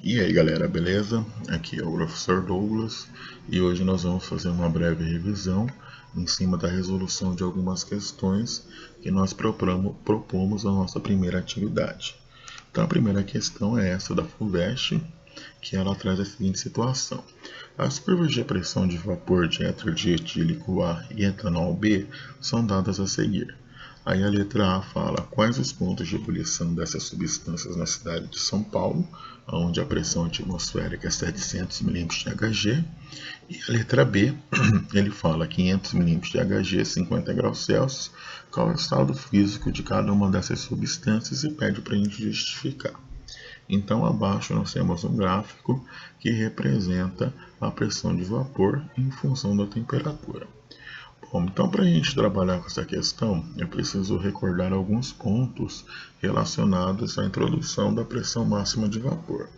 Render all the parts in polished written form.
E aí galera, beleza? Aqui é o professor Douglas e hoje nós vamos fazer uma breve revisão em cima da resolução de algumas questões que nós propomos na nossa primeira atividade. Então a primeira questão é essa da FUVEST, que ela traz a seguinte situação. As curvas de pressão de vapor de éter de etílico A e etanol B são dadas a seguir. Aí a letra A fala quais os pontos de ebulição dessas substâncias na cidade de São Paulo, onde a pressão atmosférica é 700 milímetros de Hg. E a letra B, ele fala 500 milímetros de Hg, 50 graus Celsius, qual é o estado físico de cada uma dessas substâncias e pede para a gente justificar. Então, abaixo nós temos um gráfico que representa a pressão de vapor em função da temperatura. Bom, então para a gente trabalhar com essa questão, eu preciso recordar alguns pontos relacionados à introdução da pressão máxima de vapor.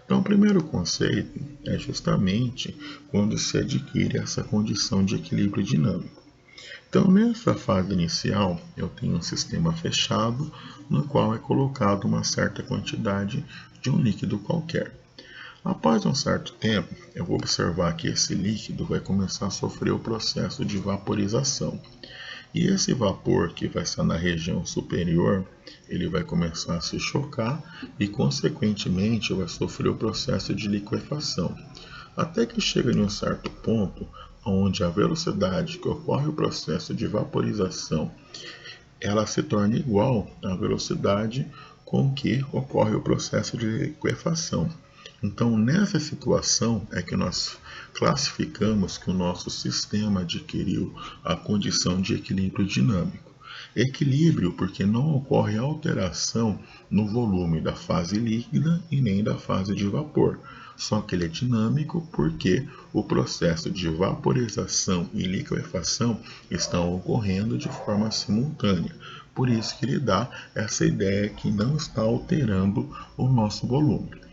Então, o primeiro conceito é justamente quando se adquire essa condição de equilíbrio dinâmico. Então, nessa fase inicial, eu tenho um sistema fechado, no qual é colocado uma certa quantidade de um líquido qualquer. Após um certo tempo, eu vou observar que esse líquido vai começar a sofrer o processo de vaporização. E esse vapor que vai estar na região superior, ele vai começar a se chocar e, consequentemente, vai sofrer o processo de liquefação. Até que chega em um certo ponto, onde a velocidade que ocorre o processo de vaporização, ela se torna igual à velocidade com que ocorre o processo de liquefação. Então, nessa situação é que nós classificamos que o nosso sistema adquiriu a condição de equilíbrio dinâmico. Equilíbrio porque não ocorre alteração no volume da fase líquida e nem da fase de vapor. Só que ele é dinâmico porque o processo de vaporização e liquefação estão ocorrendo de forma simultânea. Por isso que ele dá essa ideia que não está alterando o nosso volume.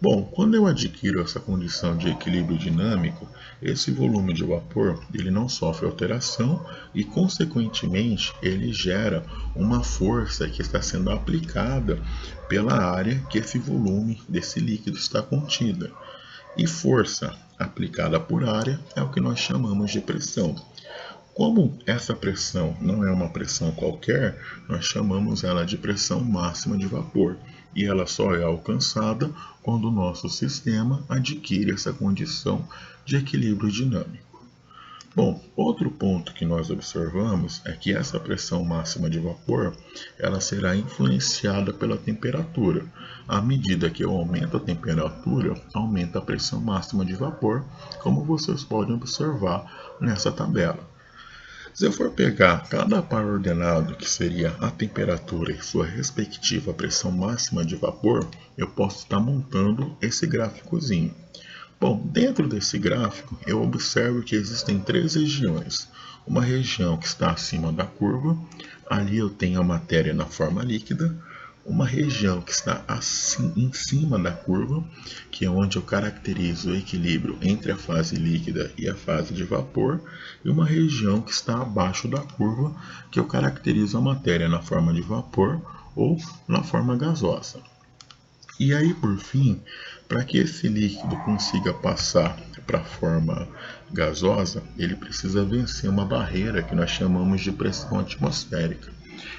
Bom, quando eu adquiro essa condição de equilíbrio dinâmico, esse volume de vapor ele não sofre alteração e, consequentemente, ele gera uma força que está sendo aplicada pela área que esse volume desse líquido está contida. E força aplicada por área é o que nós chamamos de pressão. Como essa pressão não é uma pressão qualquer, nós chamamos ela de pressão máxima de vapor, e ela só é alcançada quando o nosso sistema adquire essa condição de equilíbrio dinâmico. Bom, outro ponto que nós observamos é que essa pressão máxima de vapor, ela será influenciada pela temperatura. À medida que eu aumento a temperatura, aumenta a pressão máxima de vapor, como vocês podem observar nessa tabela. Se eu for pegar cada par ordenado, que seria a temperatura e sua respectiva pressão máxima de vapor, eu posso estar montando esse gráficozinho. Bom, dentro desse gráfico, eu observo que existem três regiões. Uma região que está acima da curva, ali eu tenho a matéria na forma líquida. Uma região que está assim, em cima da curva, que é onde eu caracterizo o equilíbrio entre a fase líquida e a fase de vapor, e uma região que está abaixo da curva, que eu caracterizo a matéria na forma de vapor ou na forma gasosa. E aí, por fim, para que esse líquido consiga passar para a forma gasosa, ele precisa vencer uma barreira que nós chamamos de pressão atmosférica.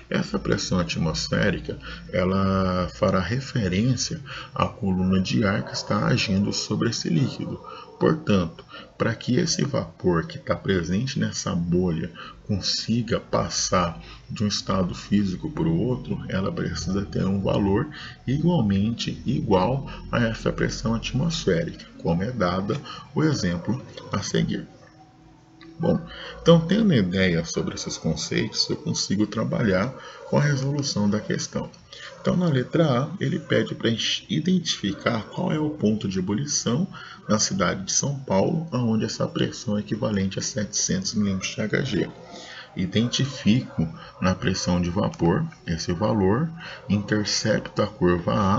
Essa pressão atmosférica, ela fará referência à coluna de ar que está agindo sobre esse líquido. Portanto, para que esse vapor que está presente nessa bolha consiga passar de um estado físico para o outro, ela precisa ter um valor igualmente igual a essa pressão atmosférica, como é dada o exemplo a seguir. Bom, então tendo ideia sobre esses conceitos, eu consigo trabalhar com a resolução da questão. Então na letra A, ele pede para a gente identificar qual é o ponto de ebulição na cidade de São Paulo, onde essa pressão é equivalente a 700 milímetros de Hg. Identifico na pressão de vapor esse valor, intercepto a curva A,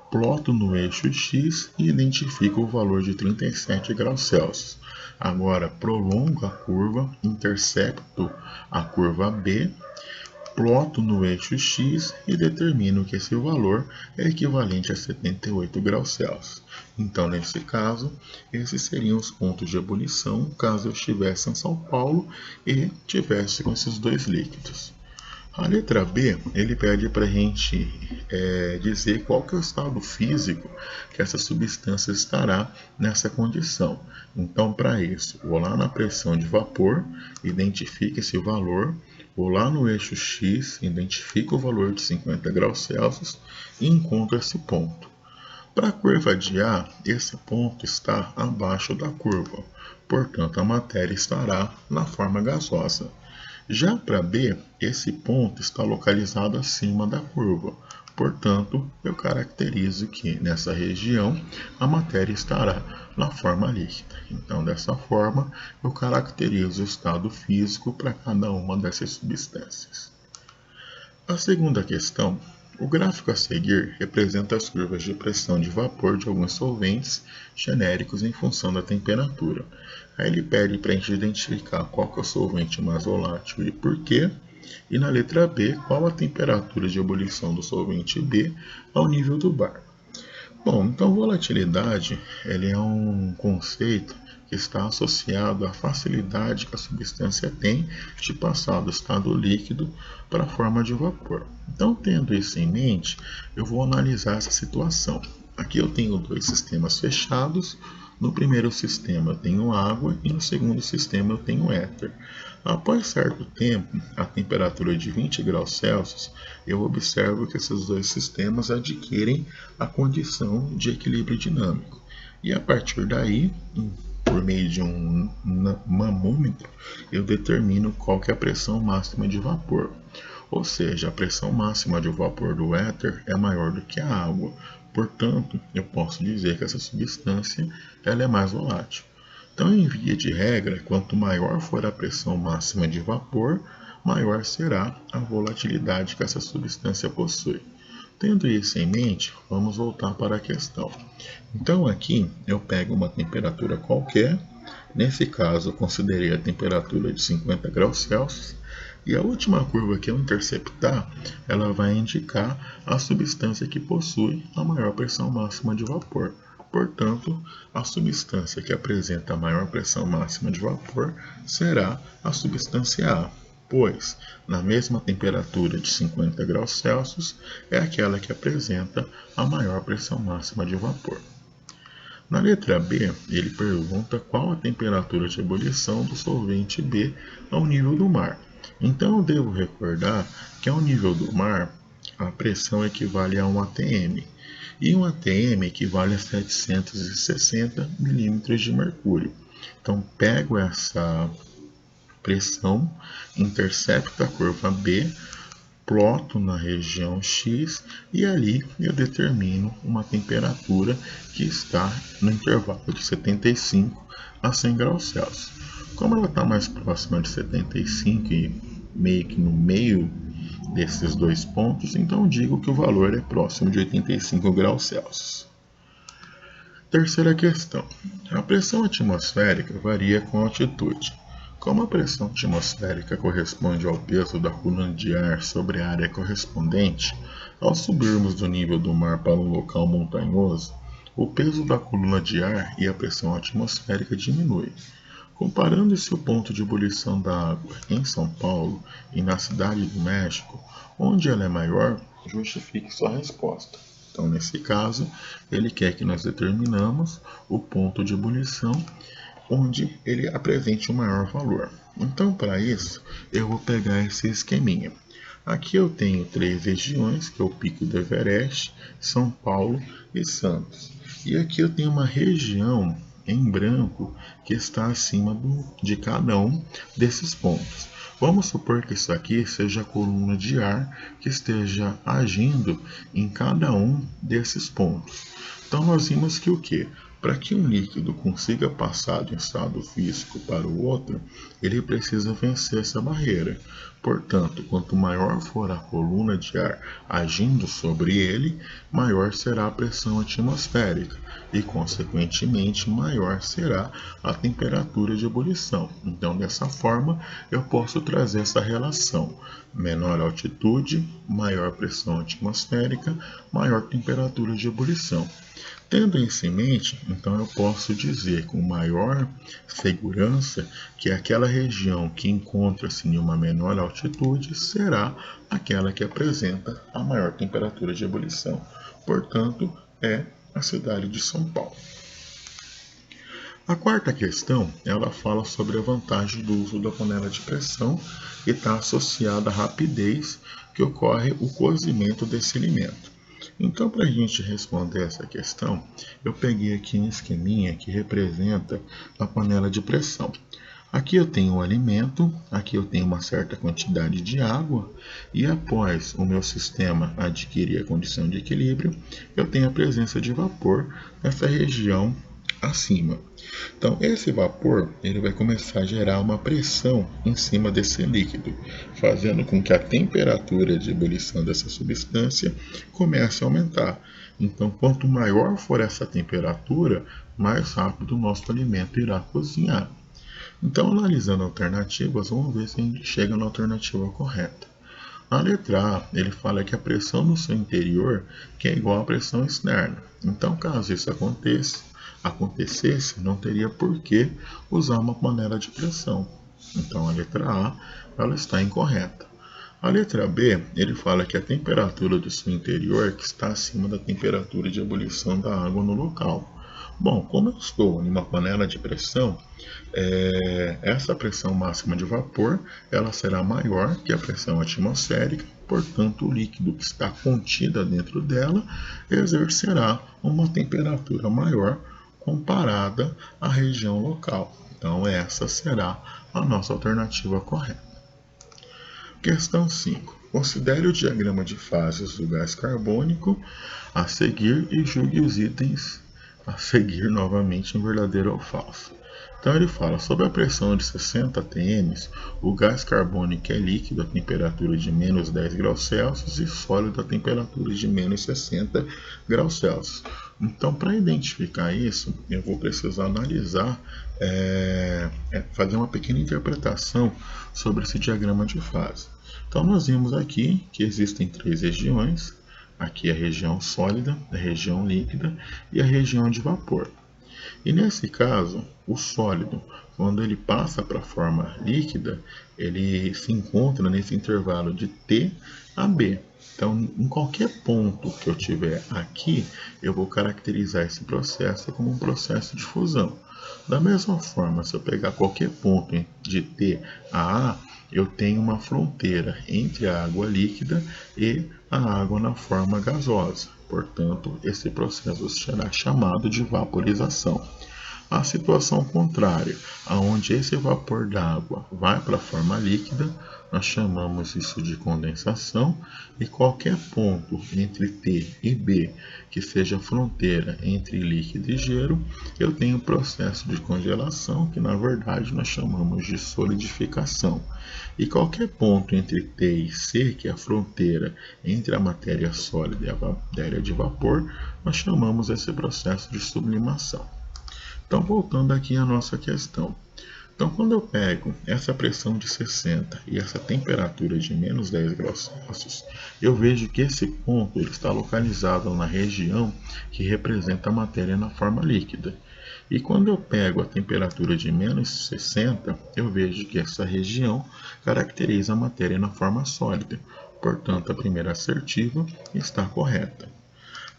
ploto no eixo X e identifico o valor de 37 graus Celsius. Agora prolongo a curva, intercepto a curva B, ploto no eixo X e determino que esse valor é equivalente a 78 graus Celsius. Então, nesse caso, esses seriam os pontos de ebulição caso eu estivesse em São Paulo e tivesse com esses dois líquidos. A letra B, ele pede para a gente dizer qual que é o estado físico que essa substância estará nessa condição. Então, para isso, vou lá na pressão de vapor, identifique esse valor, vou lá no eixo X, identifico o valor de 50 graus Celsius e encontro esse ponto. Para a curva de A, esse ponto está abaixo da curva, portanto a matéria estará na forma gasosa. Já para B, esse ponto está localizado acima da curva, portanto eu caracterizo que nessa região a matéria estará na forma líquida. Então, dessa forma, eu caracterizo o estado físico para cada uma dessas substâncias. A segunda questão. O gráfico a seguir representa as curvas de pressão de vapor de alguns solventes genéricos em função da temperatura. Aí ele pede para a gente identificar qual que é o solvente mais volátil e por quê. E na letra B, qual a temperatura de ebulição do solvente B ao nível do bar. Bom, então volatilidade ele é um conceito que está associado à facilidade que a substância tem de passar do estado líquido para a forma de vapor. Então, tendo isso em mente, eu vou analisar essa situação. Aqui eu tenho dois sistemas fechados. No primeiro sistema eu tenho água e no segundo sistema eu tenho éter. Após certo tempo, a temperatura de 20 graus Celsius, eu observo que esses dois sistemas adquirem a condição de equilíbrio dinâmico. E a partir daí, por meio de um mamômetro, eu determino qual que é a pressão máxima de vapor. Ou seja, a pressão máxima de vapor do éter é maior do que a água. Portanto, eu posso dizer que essa substância ela é mais volátil. Então, em via de regra, quanto maior for a pressão máxima de vapor, maior será a volatilidade que essa substância possui. Tendo isso em mente, vamos voltar para a questão. Então, aqui eu pego uma temperatura qualquer, nesse caso eu considerei a temperatura de 50 graus Celsius, e a última curva que eu interceptar, ela vai indicar a substância que possui a maior pressão máxima de vapor. Portanto, a substância que apresenta a maior pressão máxima de vapor será a substância A, pois, na mesma temperatura de 50 graus Celsius, é aquela que apresenta a maior pressão máxima de vapor. Na letra B, ele pergunta qual a temperatura de ebulição do solvente B ao nível do mar. Então, eu devo recordar que ao nível do mar, a pressão equivale a 1 atm. E 1 atm equivale a 760 milímetros de mercúrio. Então, pego essa pressão, intercepto a curva B, ploto na região X e ali eu determino uma temperatura que está no intervalo de 75 a 100 graus Celsius. Como ela está mais próxima de 75 e meio que no meio desses dois pontos, então digo que o valor é próximo de 85 graus Celsius. Terceira questão. A pressão atmosférica varia com a altitude. Como a pressão atmosférica corresponde ao peso da coluna de ar sobre a área correspondente, ao subirmos do nível do mar para um local montanhoso, o peso da coluna de ar e a pressão atmosférica diminui. Comparando-se o ponto de ebulição da água em São Paulo e na Cidade do México, onde ela é maior, justifique sua resposta. Então, nesse caso, ele quer que nós determinamos o ponto de ebulição onde ele apresente o maior valor. Então, para isso, eu vou pegar esse esqueminha. Aqui eu tenho três regiões, que é o Pico do Everest, São Paulo e Santos. E aqui eu tenho uma região em branco que está acima de cada um desses pontos. Vamos supor que isso aqui seja a coluna de ar que esteja agindo em cada um desses pontos. Então nós vimos que o quê? Para que um líquido consiga passar de um estado físico para o outro, ele precisa vencer essa barreira. Portanto, quanto maior for a coluna de ar agindo sobre ele, maior será a pressão atmosférica e, consequentemente, maior será a temperatura de ebulição. Então, dessa forma, eu posso trazer essa relação: menor altitude, maior pressão atmosférica, maior temperatura de ebulição. Tendo isso em mente, então eu posso dizer com maior segurança que aquela região que encontra-se em uma menor altitude será aquela que apresenta a maior temperatura de ebulição. Portanto, é a cidade de São Paulo. A quarta questão, ela fala sobre a vantagem do uso da panela de pressão e está associada à rapidez que ocorre o cozimento desse alimento. Então, para a gente responder essa questão, eu peguei aqui um esqueminha que representa a panela de pressão. Aqui eu tenho o alimento, aqui eu tenho uma certa quantidade de água e após o meu sistema adquirir a condição de equilíbrio, eu tenho a presença de vapor nessa região acima. Então, esse vapor ele vai começar a gerar uma pressão em cima desse líquido, fazendo com que a temperatura de ebulição dessa substância comece a aumentar. Então, quanto maior for essa temperatura, mais rápido o nosso alimento irá cozinhar. Então, analisando alternativas, vamos ver se a gente chega na alternativa correta. Na letra A, ele fala que a pressão no seu interior que é igual à pressão externa. Então, caso isso acontecesse, não teria por que usar uma panela de pressão. Então, a letra A ela está incorreta. A letra B, ele fala que a temperatura do seu interior que está acima da temperatura de ebulição da água no local. Bom, como eu estou em uma panela de pressão, essa pressão máxima de vapor ela será maior que a pressão atmosférica, portanto o líquido que está contido dentro dela exercerá uma temperatura maior comparada à região local. Então essa será a nossa alternativa correta. Questão 5. Considere o diagrama de fases do gás carbônico a seguir e julgue os itens a seguir novamente em verdadeiro ou falso. Então ele fala, sob a pressão de 60 atm, o gás carbônico é líquido a temperatura de menos 10 graus Celsius e sólido a temperatura de menos 60 graus Celsius. Então, para identificar isso, eu vou precisar analisar, fazer uma pequena interpretação sobre esse diagrama de fase. Então, nós vimos aqui que existem três regiões. Aqui a região sólida, a região líquida e a região de vapor. E nesse caso, o sólido, quando ele passa para a forma líquida, ele se encontra nesse intervalo de T a B. Então, em qualquer ponto que eu tiver aqui, eu vou caracterizar esse processo como um processo de fusão. Da mesma forma, se eu pegar qualquer ponto de T a A, eu tenho uma fronteira entre a água líquida e a água na forma gasosa. Portanto, esse processo será chamado de vaporização. A situação contrária, onde esse vapor d'água vai para a forma líquida, nós chamamos isso de condensação, e qualquer ponto entre T e B que seja fronteira entre líquido e gelo, eu tenho um processo de congelação, que na verdade nós chamamos de solidificação. E qualquer ponto entre T e C, que é a fronteira entre a matéria sólida e a matéria de vapor, nós chamamos esse processo de sublimação. Então, voltando aqui à nossa questão. Então, quando eu pego essa pressão de 60 e essa temperatura de menos 10 graus Celsius, eu vejo que esse ponto ele está localizado na região que representa a matéria na forma líquida. E quando eu pego a temperatura de menos 60, eu vejo que essa região caracteriza a matéria na forma sólida. Portanto, a primeira assertiva está correta.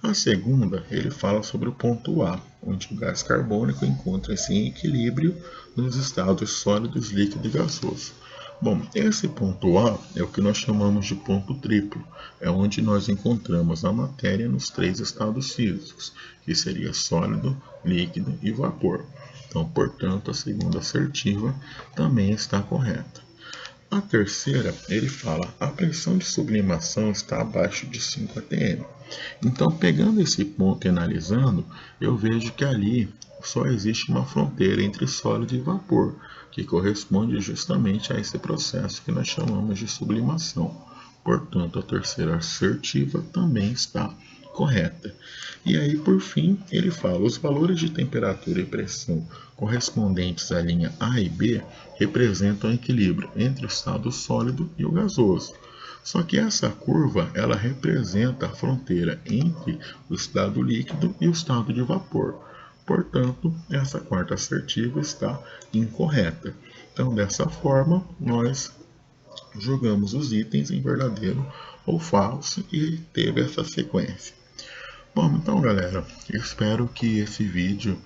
A segunda, ele fala sobre o ponto A, onde o gás carbônico encontra-se em equilíbrio nos estados sólidos, líquido e gasoso. Bom, esse ponto A é o que nós chamamos de ponto triplo, é onde nós encontramos a matéria nos três estados físicos, que seria sólido, líquido e vapor. Então, portanto, a segunda assertiva também está correta. A terceira, ele fala, a pressão de sublimação está abaixo de 5 atm. Então, pegando esse ponto e analisando, eu vejo que ali só existe uma fronteira entre sólido e vapor. que corresponde justamente a esse processo que nós chamamos de sublimação. Portanto, a terceira assertiva também está correta. E aí, por fim, ele fala: os valores de temperatura e pressão correspondentes à linha A e B representam o equilíbrio entre o estado sólido e o gasoso. Só que essa curva, ela representa a fronteira entre o estado líquido e o estado de vapor. Portanto, essa quarta assertiva está incorreta. Então, dessa forma, nós jogamos os itens em verdadeiro ou falso e teve essa sequência. Bom, então galera, eu espero que esse vídeo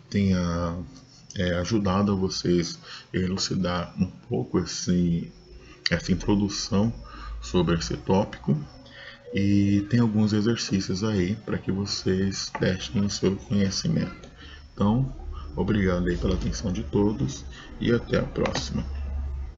tenha ajudado a vocês a elucidar um pouco essa introdução sobre esse tópico, e tem alguns exercícios aí para que vocês testem o seu conhecimento. Então, obrigado aí pela atenção de todos e até a próxima.